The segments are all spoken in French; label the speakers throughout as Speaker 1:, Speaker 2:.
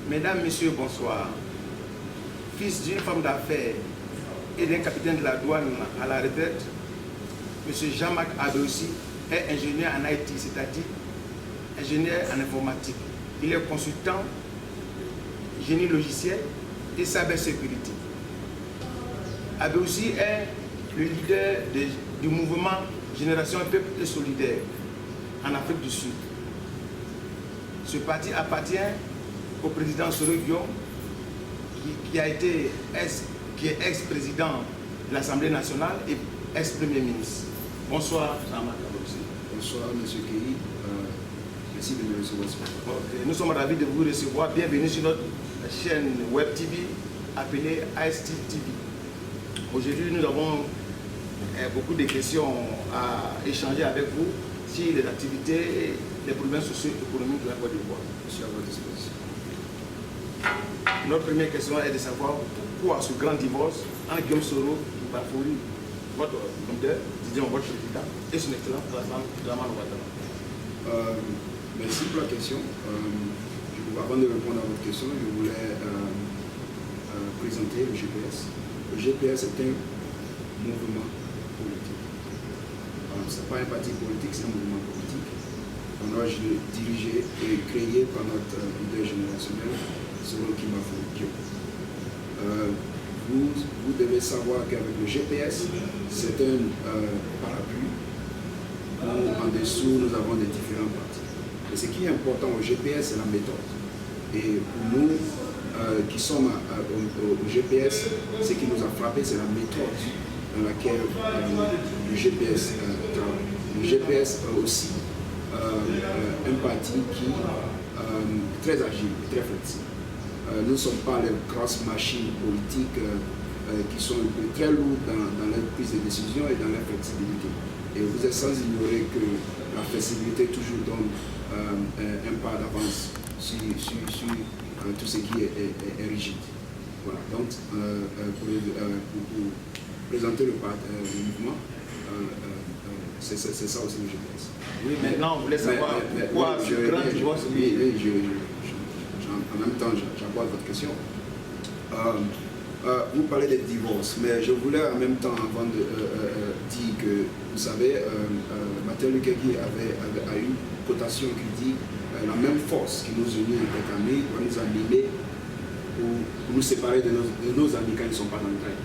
Speaker 1: Mesdames, Messieurs, bonsoir. Fils d'une femme d'affaires et d'un capitaine de la douane à la retraite, M. Jean-Marc Abeoussi est ingénieur en IT, c'est-à-dire ingénieur en informatique. Il est consultant, génie logiciel et cybersécurité. Abeoussi est le leader du mouvement Génération Peuple et Solidaire en Afrique du Sud. Ce parti appartient au président Soro Guillaume, qui est ex-président de l'Assemblée nationale et ex-premier ministre. Bonsoir, Jean-Marc Abeoussi.
Speaker 2: Bonsoir, M. Kéhi. Merci de me recevoir.
Speaker 1: Nous sommes ravis de vous recevoir. Bienvenue sur notre chaîne Web TV appelée AST TV. Aujourd'hui, nous avons beaucoup de questions à échanger avec vous sur les activités et les problèmes socio-économiques de la Côte d'Ivoire.
Speaker 2: Je suis à votre disposition.
Speaker 1: Notre première question est de savoir pourquoi ce grand divorce entre Guillaume Soro et Bafouri, votre leader, disons votre président, et son excellence Dramane Ouattara.
Speaker 2: Merci pour la question. Avant de répondre à votre question, je voulais présenter le GPS. Le GPS est un mouvement politique. Ce n'est pas un parti politique, c'est un mouvement politique. On a dirigé et créé par notre leader générationnel, Soro Bafouri. Vous devez savoir qu'avec le GPS, c'est un parapluie où en dessous nous avons des différents partis. Et ce qui est important au GPS, c'est la méthode. Et pour nous qui sommes au GPS, ce qui nous a frappé, c'est la méthode dans laquelle le GPS travaille. Le GPS a aussi un parti qui est très agile, très flexible. Nous ne sommes pas les grosses machines politiques qui sont très lourdes dans leur prise de décision et dans leur flexibilité. Et vous êtes sans ignorer que la flexibilité toujours donne un pas d'avance sur tout ce qui est rigide. Voilà, donc pour présenter le mouvement, c'est ça aussi le GPS.
Speaker 1: Oui, maintenant vous voulez savoir pourquoi ce grand divorce.
Speaker 2: En même temps, j'aborde votre question. Vous parlez de divorce, mais je voulais en même temps, avant de dire que, vous savez, Martin Luther King a une cotation qui dit la même force qui nous unit avec amis doit nous animer pour nous séparer de nos amis quand ils ne sont pas dans le train.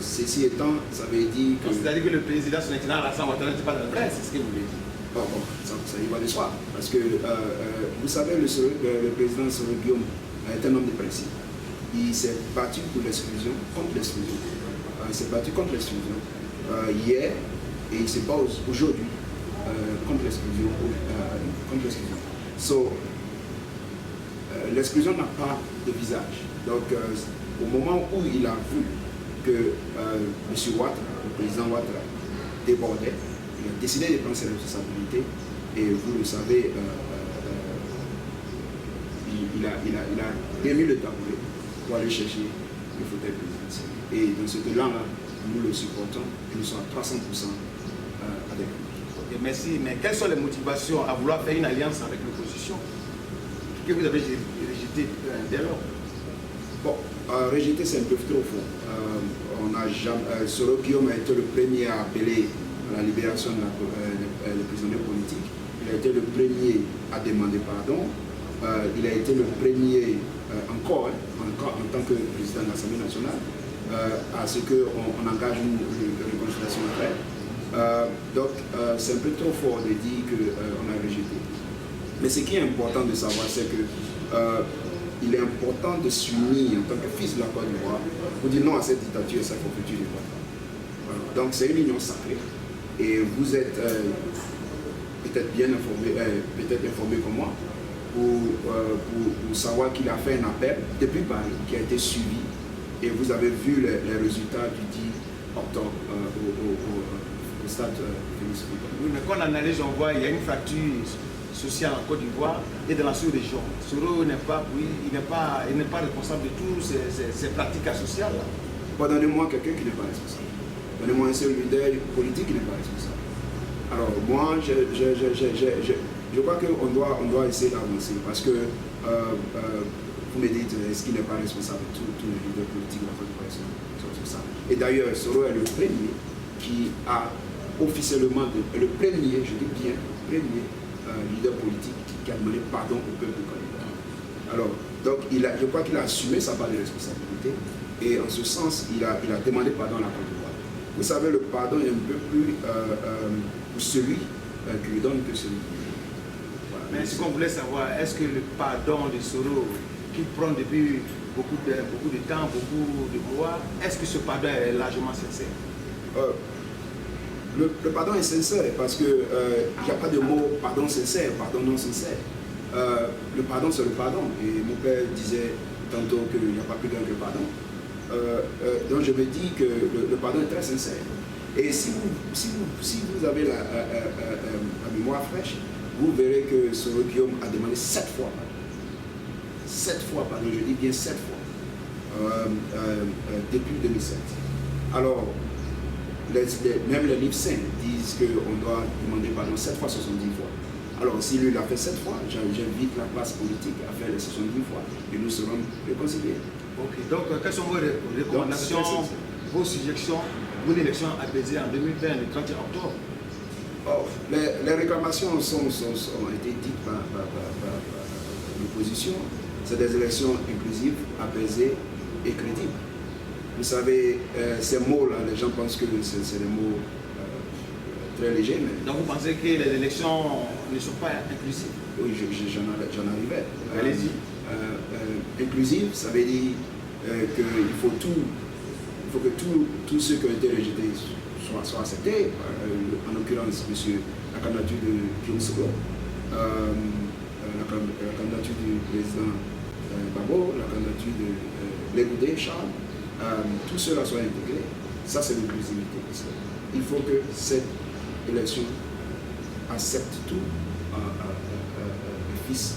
Speaker 2: Ceci étant, ça veut dire que...
Speaker 1: C'est-à-dire que le président son excellence Alassane Ouattara n'est pas dans le train, c'est ce que vous voulez dire.
Speaker 2: Bon, ça y va de soi. Parce que, vous savez, le président Soro Guillaume est un homme de principe. Il s'est battu pour l'exclusion, contre l'exclusion. Il s'est battu contre l'exclusion hier et il se bat aujourd'hui contre l'exclusion. L'exclusion n'a pas de visage. Donc, au moment où il a vu que M. Ouattara, le président Ouattara, débordait, il a décidé de prendre ses responsabilités et vous le savez, il a remis le tabouret pour aller chercher le fauteuil présidentiel. Et dans ce plan-là, nous le supportons et nous sommes à 300% avec lui.
Speaker 1: Okay, merci, mais quelles sont les motivations à vouloir faire une alliance avec l'opposition que vous avez rejeté dès lors?
Speaker 2: Bon, rejeter c'est un peu trop fort. Soro Guillaume a été le premier à appeler à la libération des prisonniers politiques. Il a été le premier à demander pardon. Il a été le premier encore en tant que président de l'Assemblée nationale à ce qu'on engage une réconciliation après. Donc c'est un peu trop fort de dire qu'on a rejeté. Mais ce qui est important de savoir, c'est que il est important de s'unir en tant que fils de la Côte d'Ivoire pour dire non à cette dictature et sa forfaiture du Ouattara. Voilà. Donc c'est une union sacrée et vous êtes peut-être bien informé, comme moi, pour savoir qu'il a fait un appel depuis Paris qui a été suivi et vous avez vu les résultats du 10 octobre au stade Félix Faure.
Speaker 1: Oui, mais quand on analyse, on voit qu'il y a une fracture sociale en Côte d'Ivoire et dans la sous-région. Soro n'est pas responsable de toutes ces pratiques asociales.
Speaker 2: Donnez-moi quelqu'un qui n'est pas responsable. Donnez-moi un seul leader politique qui n'est pas responsable. Alors moi, je crois qu'on doit essayer d'avancer parce que Vous me dites, est-ce qu'il n'est pas responsable de tous les leaders politiques de la Côte d'Ivoire sur ça? Et d'ailleurs, Soro est le premier qui a officiellement, le premier, je dis bien, le premier leader politique qui a demandé pardon au peuple congolais. Alors, donc, je crois qu'il a assumé sa part de responsabilité et en ce sens, il a demandé pardon à la Côte d'Ivoire. Vous savez, le pardon est un peu plus pour celui qui lui donne que celui qui lui donne. Voilà.
Speaker 1: Mais ce qu'on voulait savoir, est-ce que le pardon de Soro, qu'il prend depuis beaucoup de temps, beaucoup de mois, est-ce que ce pardon est largement sincère?
Speaker 2: Le pardon est sincère parce qu'il n'y a pas de mot pardon sincère, pardon non sincère. Le pardon, c'est le pardon. Et mon père disait tantôt qu'il n'y a pas plus grand que le pardon. Donc je me dis que le pardon est très sincère. Et si vous avez la mémoire fraîche, vous verrez que Soro Guillaume a demandé 7 fois pardon. 7 fois pardon, je dis bien 7 fois, depuis 2007. Alors, même les livres saints disent qu'on doit demander pardon 7 fois 70 fois. Alors, si lui l'a fait 7 fois, j'invite la classe politique à faire les 70 fois et nous serons réconciliés.
Speaker 1: Ok, donc quelles sont vos recommandations, vos suggestions pour l'élection apaisée en 2020, le 31 octobre?
Speaker 2: Les réclamations ont été dites par l'opposition. C'est des élections inclusives, apaisées et crédibles. Vous savez, ces mots-là, les gens pensent que c'est des mots très légers. Mais...
Speaker 1: Donc vous pensez que les élections ne sont pas inclusives?
Speaker 2: Oui, j'en arrivais.
Speaker 1: Allez-y.
Speaker 2: Inclusive, ça veut dire qu'il faut que tous ceux qui ont été rejetés soient acceptés. En l'occurrence, la candidature de Guillaume Soro, la candidature du président Babo, la candidature de Légoudé, Charles, tout cela soit intégré. Ça, c'est l'inclusivité. Il faut que cette élection accepte tout le fils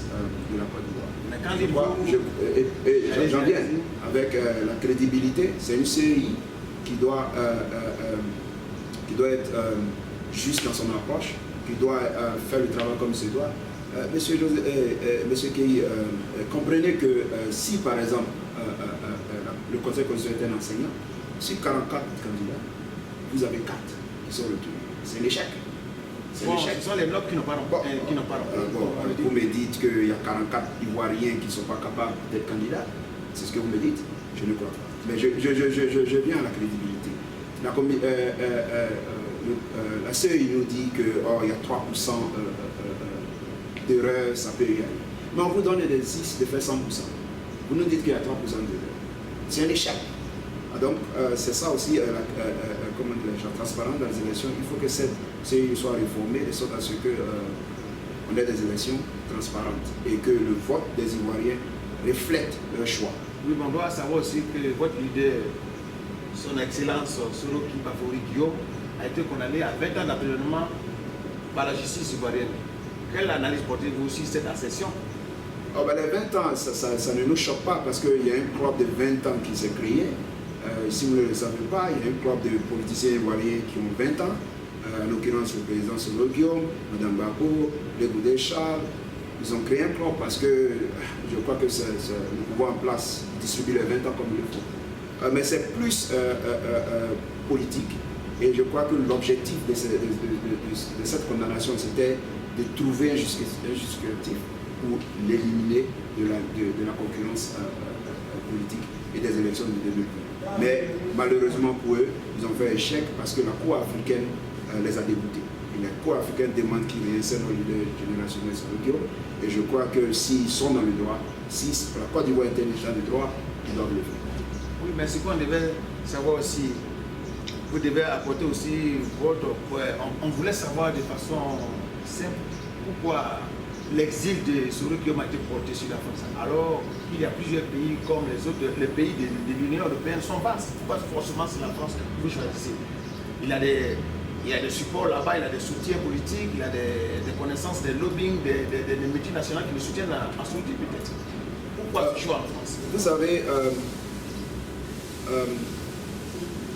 Speaker 2: de la Côte d'Ivoire.
Speaker 1: Mais quand
Speaker 2: j'en viens avec la crédibilité, c'est une CEI qui doit être juste dans son approche, qui doit faire le travail comme se doit. Monsieur Kei, comprenez que si par exemple le Conseil constitutionnel est un enseignant, sur 44 candidats, vous avez 4 qui sont retenus. C'est un échec.
Speaker 1: Ce sont les blocs qui n'ont pas
Speaker 2: vous me dites qu'il y a 44 Ivoiriens qui ne sont pas capables d'être candidats. C'est ce que vous me dites. Je ne crois pas. Mais je viens à la crédibilité. La CEI nous dit qu'il y a 3% d'erreurs, ça peut y aller. Mais on vous donne l'exercice de faire 100%. Vous nous dites qu'il y a 3% d'erreurs. C'est un échec. Donc, c'est ça aussi, la transparence dans les élections. Il faut que cette CEI soit réformée de sorte à ce qu'on ait des élections transparentes et que le vote des Ivoiriens reflète leur choix.
Speaker 1: Oui, mais on doit savoir aussi que votre leader, son Excellence Soro Guillaume, a été condamné à 20 ans d'emprisonnement par la justice ivoirienne. Quelle analyse portez-vous sur cette accession?
Speaker 2: Les 20 ans, ça ne nous choque pas parce qu'il y a un club de 20 ans qui s'est créé. Si vous ne le savez pas, il y a un club de politiciens ivoiriens qui ont 20 ans. En l'occurrence, le président Soro Guillaume, Mme Babo, Légoudé Charles. Ils ont créé un club parce que je crois que le pouvoir en place distribue les 20 ans comme il le faut. Mais c'est plus politique. Et je crois que l'objectif de cette condamnation, c'était de trouver un justificatif pour l'éliminer de la concurrence politique et des élections de 2020. Mais malheureusement pour eux, ils ont fait échec parce que la Cour africaine les a déboutés. Et la Cour africaine demande qu'ils réinsèrent nos leaders générationnels sur le Guillaume. Et je crois que s'ils sont dans le droit, si la Côte d'Ivoire est un état de droit, ils doivent le faire.
Speaker 1: Oui, mais ce qu'on devait savoir aussi, vous devez apporter aussi votre... On voulait savoir de façon simple pourquoi l'exil de Soro Guillaume a été porté sur la France. Alors qu'il y a plusieurs pays comme les pays de l'Union européenne sont vastes. Pourquoi forcément c'est la France que vous choisissez? Il y a des supports là-bas, il y a des soutiens politiques, il y a des connaissances, des lobbying, des multinationales qui le soutiennent en Saoudie peut-être. Pourquoi ce choix en France?
Speaker 2: Vous savez,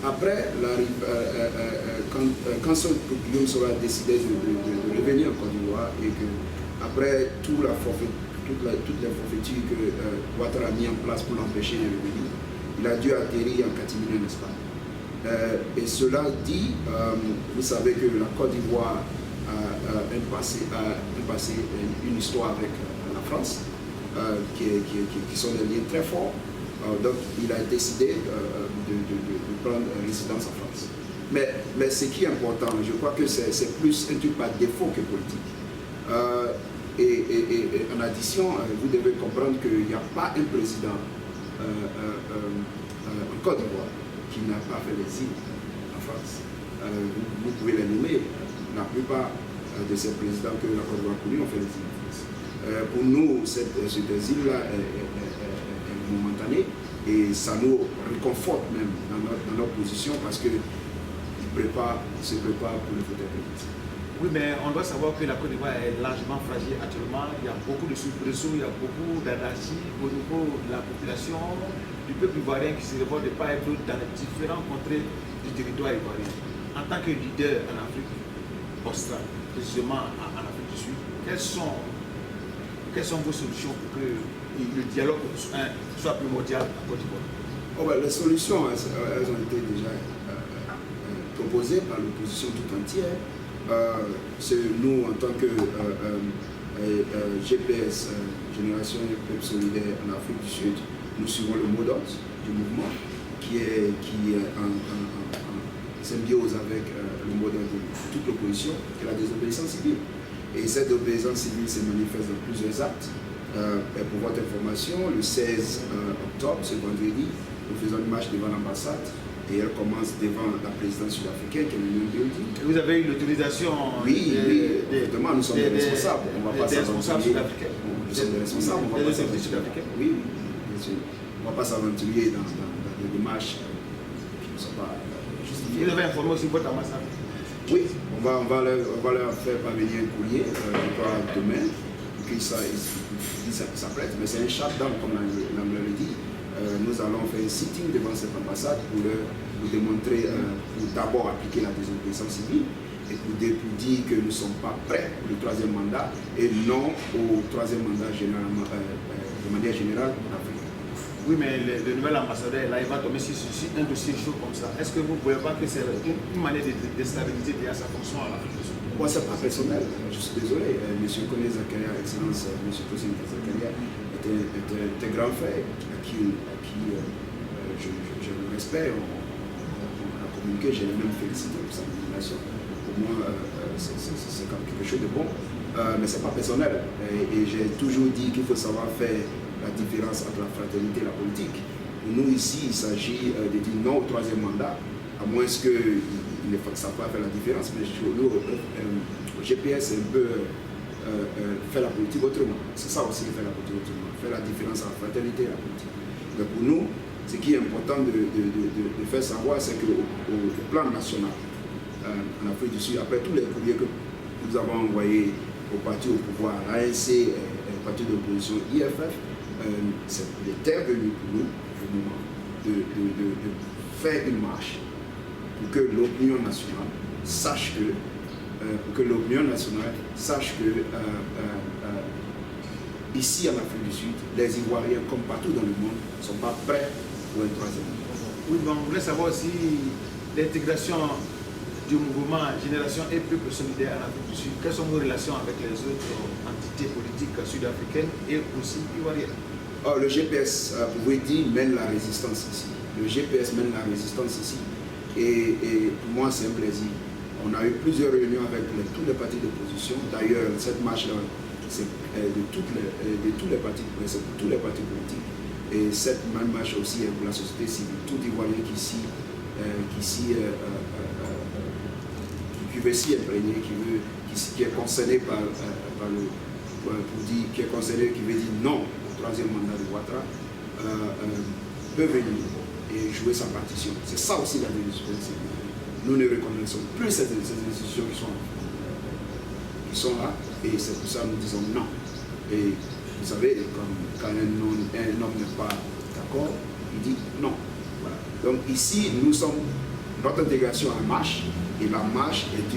Speaker 2: après, quand Soro Guillaume a décidé de revenir en Côte d'Ivoire et que après tout la toutes les forfaitures que Ouattara a mis en place pour l'empêcher de revenir. Il a dû atterrir en catimini en Espagne. Et cela dit, vous savez que la Côte d'Ivoire a une histoire avec la France, qui sont des liens très forts. Donc il a décidé de prendre résidence en France. Mais ce qui est important, je crois que c'est plus un truc par défaut que politique. Et en addition, vous devez comprendre qu'il n'y a pas un président en Côte d'Ivoire qui n'a pas fait l'exil en France. Vous pouvez les nommer. La plupart de ces présidents que la Côte d'Ivoire a connus ont fait l'exil en France. Pour nous, cet exil-là est momentané et ça nous réconforte même dans notre position parce que se prépare pour le fauteuil politique.
Speaker 1: Oui, mais on doit savoir que la Côte d'Ivoire est largement fragile actuellement. Il y a beaucoup de soubresauts, il y a beaucoup d'anarchie au niveau de la population, du peuple ivoirien qui se révolte de part et d'autre dans les différents contrées du territoire ivoirien. En tant que leader en Afrique australe, précisément en Afrique du Sud, quelles sont vos solutions pour que le dialogue soit primordial en Côte d'Ivoire?
Speaker 2: Les solutions, elles ont été déjà proposées par l'opposition tout entière. Nous, en tant que GPS, Génération et Peuple Solidaire en Afrique du Sud, nous suivons le mot d'ordre du mouvement qui est en symbiose avec le mot d'ordre de toute l'opposition, qui est la désobéissance civile. Et cette obéissance civile se manifeste dans plusieurs actes. Pour votre information, le 16 octobre, ce vendredi, nous faisons une marche devant l'ambassade et elle commence devant la présidence sud-africaine qui est l'Union Building.
Speaker 1: Vous avez eu l'autorisation?
Speaker 2: Oui, effectivement, nous sommes des responsables. On va pas s'aventurer. Nous sommes des responsables. On va pas s'aventurer. Oui, bien sûr. On ne va pas s'aventurer dans des démarches qui ne sont pas justifiées.
Speaker 1: Vous avez informé aussi votre ambassade?
Speaker 2: Oui, on va leur faire parvenir un courrier, je crois, demain, pour qu'ils s'apprêtent. Mais c'est un shutdown, comme l'anglais le dit. Nous allons faire un sitting devant cette ambassade pour démontrer, pour d'abord appliquer la désobéissance civile et pour dire que nous ne sommes pas prêts pour le troisième mandat et non au troisième mandat de manière générale en Afrique.
Speaker 1: Oui, mais le nouvel ambassadeur, là, il va tomber sur un dossier chaud comme ça. Est-ce que vous ne pouvez pas que c'est une manière de déstabiliser déjà sa fonction à l'Afrique du Sud?
Speaker 2: Moi, ce n'est pas personnel, je suis désolé. M. Kone Zakaria, Excellence, M. Kone Zakaria, est un grand frère à qui je le respecte. On a communiqué, j'ai même félicité pour sa nomination. Pour moi, c'est quelque chose de bon, mais ce n'est pas personnel. Et j'ai toujours dit qu'il faut savoir faire la différence entre la fraternité et la politique. Pour nous, ici, il s'agit de dire non au troisième mandat, à moins qu'ils ne savent pas faire la différence. Mais nous, au GPS, c'est un peu faire la politique autrement. C'est ça aussi, faire la politique autrement. Faire la différence entre la fraternité et la politique. Mais pour nous, ce qui est important de faire savoir, c'est qu'au plan national, en Afrique du Sud, après tous les courriers que nous avons envoyés au parti au pouvoir, l'ANC, le parti d'opposition IFF, c'était venu pour nous, au moment, de faire une marche pour que l'opinion nationale sache que, ici en Afrique du Sud, les Ivoiriens, comme partout dans le monde, ne sont pas prêts pour un troisième mandat.
Speaker 1: Oui, bon, on voulait savoir aussi l'intégration du mouvement Génération et Peuple Solidaire en Afrique du Sud. Quelles sont vos relations avec les autres entités politiques sud-africaines et aussi ivoiriennes?
Speaker 2: Le GPS, vous pouvez dire, mène la résistance ici. Le GPS mène la résistance ici. Et pour moi, c'est un plaisir. On a eu plusieurs réunions avec tous les partis d'opposition. D'ailleurs, cette marche-là, c'est de tous les partis politiques. Et cette même marche aussi est pour la société civile. Tout Ivoirien qui veut s'y imprégner, qui est concerné qui veut dire non au troisième mandat de Ouattara, peut venir et jouer sa partition. C'est ça aussi la désobéissance civile. Nous ne reconnaissons plus ces institutions qui sont là, et c'est pour ça que nous disons non. Et vous savez, quand un homme n'est pas d'accord, il dit non. Voilà. Donc ici, notre intégration en marche, et la marche est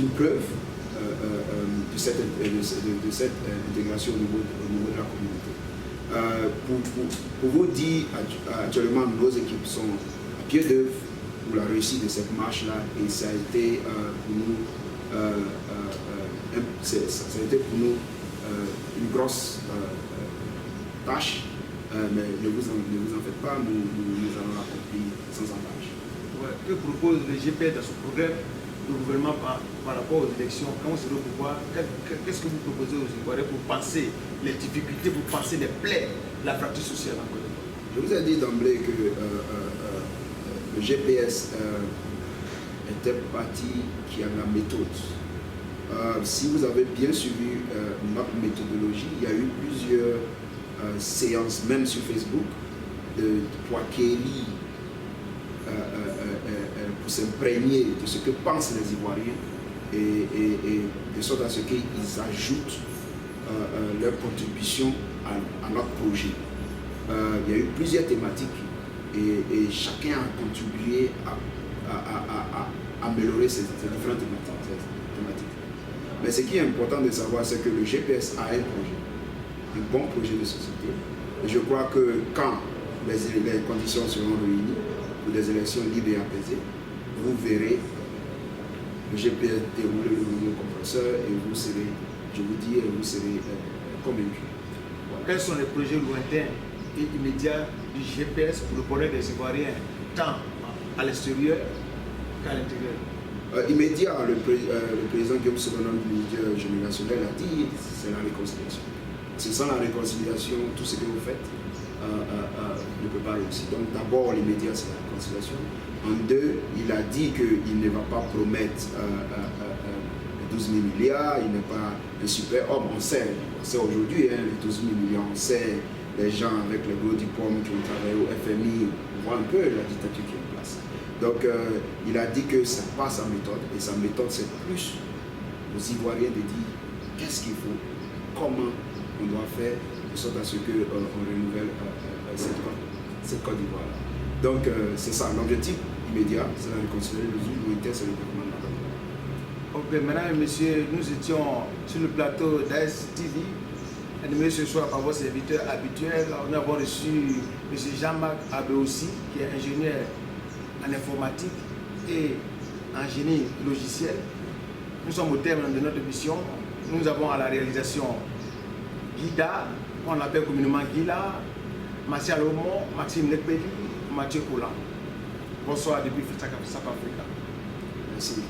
Speaker 2: une preuve de cette intégration au niveau de la communauté. Pour vous dire, actuellement, nos équipes sont à pied d'œuvre pour la réussite de cette marche-là, et ça a été pour nous, une grosse tâche, mais ne vous en faites pas, nous allons l'accomplir sans embâche.
Speaker 1: Ouais. Que propose le GPS dans son programme de gouvernement par rapport aux élections? Quand on sera au pouvoir, qu'est-ce que vous proposez aux Ivoiriens pour passer les difficultés, pour passer les plaies de la fracture sociale en Côte d'Ivoire?
Speaker 2: Je vous ai dit d'emblée que le GPS est un parti qui a la méthode. Si vous avez bien suivi notre méthodologie, il y a eu plusieurs séances, même sur Facebook, de Pouakeli pour s'imprégner de ce que pensent les Ivoiriens et de sorte à ce qu'ils ajoutent leur contribution à notre projet. Il y a eu plusieurs thématiques et chacun a contribué à améliorer ces différentes thématiques. Mais ce qui est important de savoir, c'est que le GPS a un projet, un bon projet de société. Et je crois que quand les conditions seront réunies pour des élections libres et apaisées, vous verrez le GPS dérouler le rouleau compresseur et vous serez, je vous dis, vous serez convaincus.
Speaker 1: Quels sont les projets lointains et immédiats du GPS pour le bonheur des Ivoiriens, tant à l'extérieur qu'à l'intérieur?
Speaker 2: Immédiat, le président Guillaume Soronon, le leader générationnel, a dit c'est la réconciliation. C'est sans la réconciliation, tout ce que vous faites ne peut pas réussir. Donc d'abord, l'immédiat, c'est la réconciliation. En deux, il a dit qu'il ne va pas promettre 12 000 milliards, il n'est pas un super homme. On sait aujourd'hui, hein, les 12 000 milliards, on sait les gens avec les gros diplômes qui ont travaillé au FMI, on voit un peu la dictature qui est en place. Donc il a dit que ça passe sa méthode, et sa méthode c'est plus aux Ivoiriens de dire qu'est-ce qu'il faut, comment on doit faire, de sorte à ce qu'on renouvelle cette Côte d'Ivoire. Donc c'est ça, l'objectif immédiat, c'est la réconciliation, le lointain, c'est le développement de la Côte d'Ivoire.
Speaker 1: Ok, mesdames et messieurs, nous étions sur le plateau d'AS TV, animé ce soir par vos serviteurs habituels. Nous avons reçu M. Jean-Marc Abeossi, qui est ingénieur en informatique et en génie logiciel. Nous sommes au terme de notre mission. Nous avons à la réalisation Guida, on l'appelle communément Guila, Martial Aumont, Maxime Nekpeli, Mathieu Collant. Bonsoir depuis South Africa.
Speaker 2: Merci.